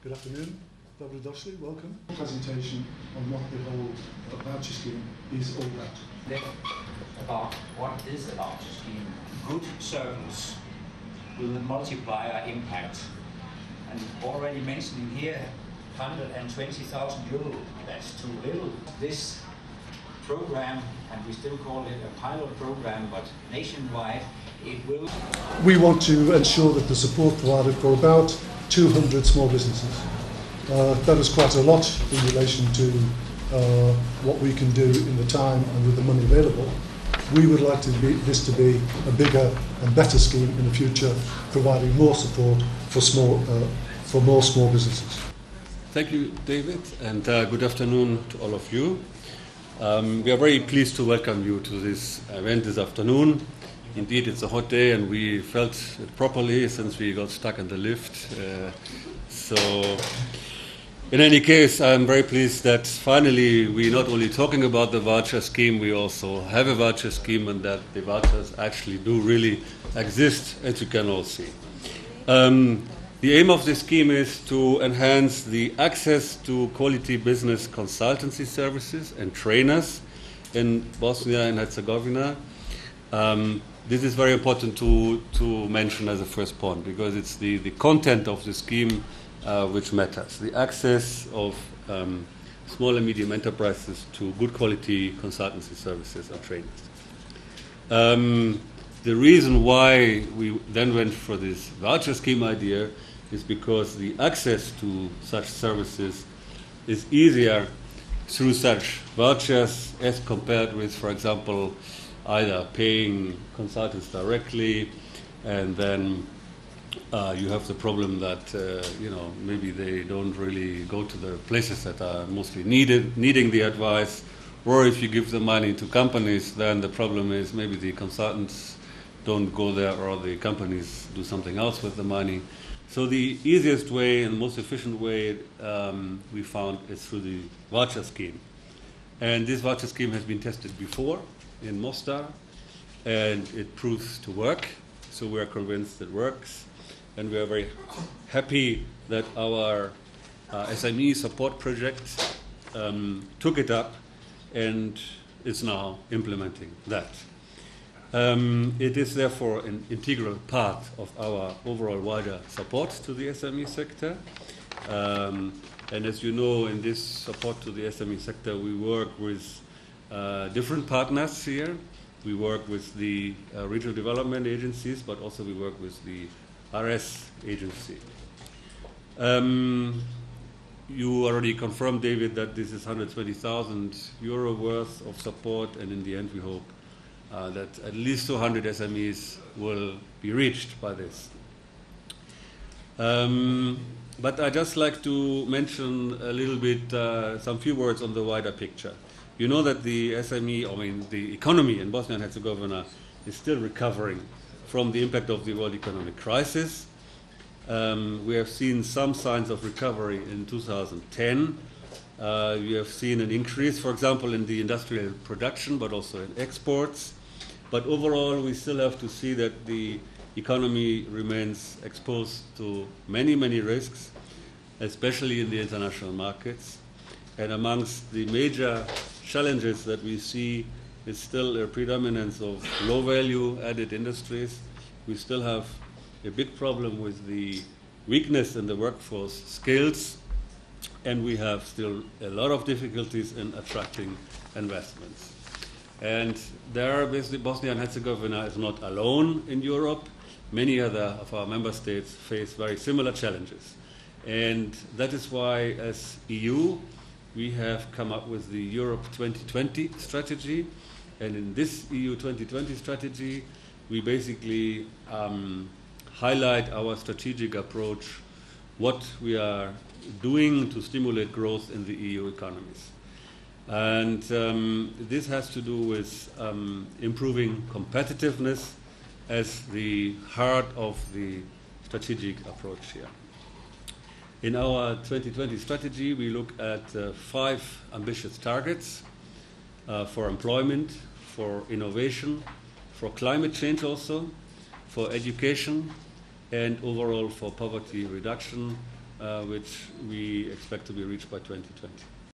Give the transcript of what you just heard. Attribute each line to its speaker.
Speaker 1: Good afternoon. Dobrodošli, welcome.
Speaker 2: Presentation on what the whole voucher scheme is all about.
Speaker 3: About what is a voucher scheme. Good service with a multiplier impact. And already mentioning here, 120,000 euro, that's too little. This program, and we still call it a pilot program, but nationwide, it will...
Speaker 1: We want to ensure that the support provided for about 200 small businesses. That is quite a lot in relation to what we can do in the time and with the money available. We would like this to be a bigger and better scheme in the future, providing more support for more small businesses.
Speaker 4: Thank you, David, and good afternoon to all of you. We are very pleased to welcome you to this event this afternoon. Indeed, it's a hot day, and we felt it properly since we got stuck in the lift. In any case, I'm very pleased that finally we're not only talking about the voucher scheme, we also have a voucher scheme, and that the vouchers actually do really exist, as you can all see. The aim of this scheme is to enhance the access to quality business consultancy services and trainers in Bosnia and Herzegovina. This is very important to mention as a first point, because it's the content of the scheme which matters. The access of small and medium enterprises to good quality consultancy services and trainers. The reason why we then went for this voucher scheme idea is because the access to such services is easier through such vouchers as compared with, for example, either paying consultants directly, and then you have the problem that maybe they don't really go to the places that are mostly needing the advice, or if you give the money to companies, then the problem is maybe the consultants don't go there, or the companies do something else with the money. So the easiest way and most efficient way we found is through the voucher scheme. And this voucher scheme has been tested before in Mostar, and it proves to work. So we are convinced it works, and we are very happy that our SME support project took it up and is now implementing that. It is therefore an integral part of our overall wider support to the SME sector. And as you know, in this support to the SME sector, we work with different partners here. We work with the Regional Development Agencies, but also we work with the RS agency. You already confirmed, David, that this is 120,000 euro worth of support, and in the end we hope that at least 200 SMEs will be reached by this. But I'd just like to mention a little bit, some few words on the wider picture. You know that the the economy in Bosnia and Herzegovina is still recovering from the impact of the world economic crisis. We have seen some signs of recovery in 2010. We have seen an increase, for example, in the industrial production, but also in exports. But overall, we still have to see that the economy remains exposed to many, many risks, especially in the international markets. And amongst the major challenges that we see is still a predominance of low-value added industries. We still have a big problem with the weakness in the workforce skills, and we have still a lot of difficulties in attracting investments. And there, basically, Bosnia and Herzegovina is not alone in Europe. Many other of our member states face very similar challenges. And that is why, as EU, we have come up with the Europe 2020 strategy. And in this EU 2020 strategy, we basically highlight our strategic approach, what we are doing to stimulate growth in the EU economies. And this has to do with improving competitiveness as the heart of the strategic approach here. In our 2020 strategy, we look at 5 ambitious targets for employment, for innovation, for climate change also, for education, and overall for poverty reduction, which we expect to be reached by 2020.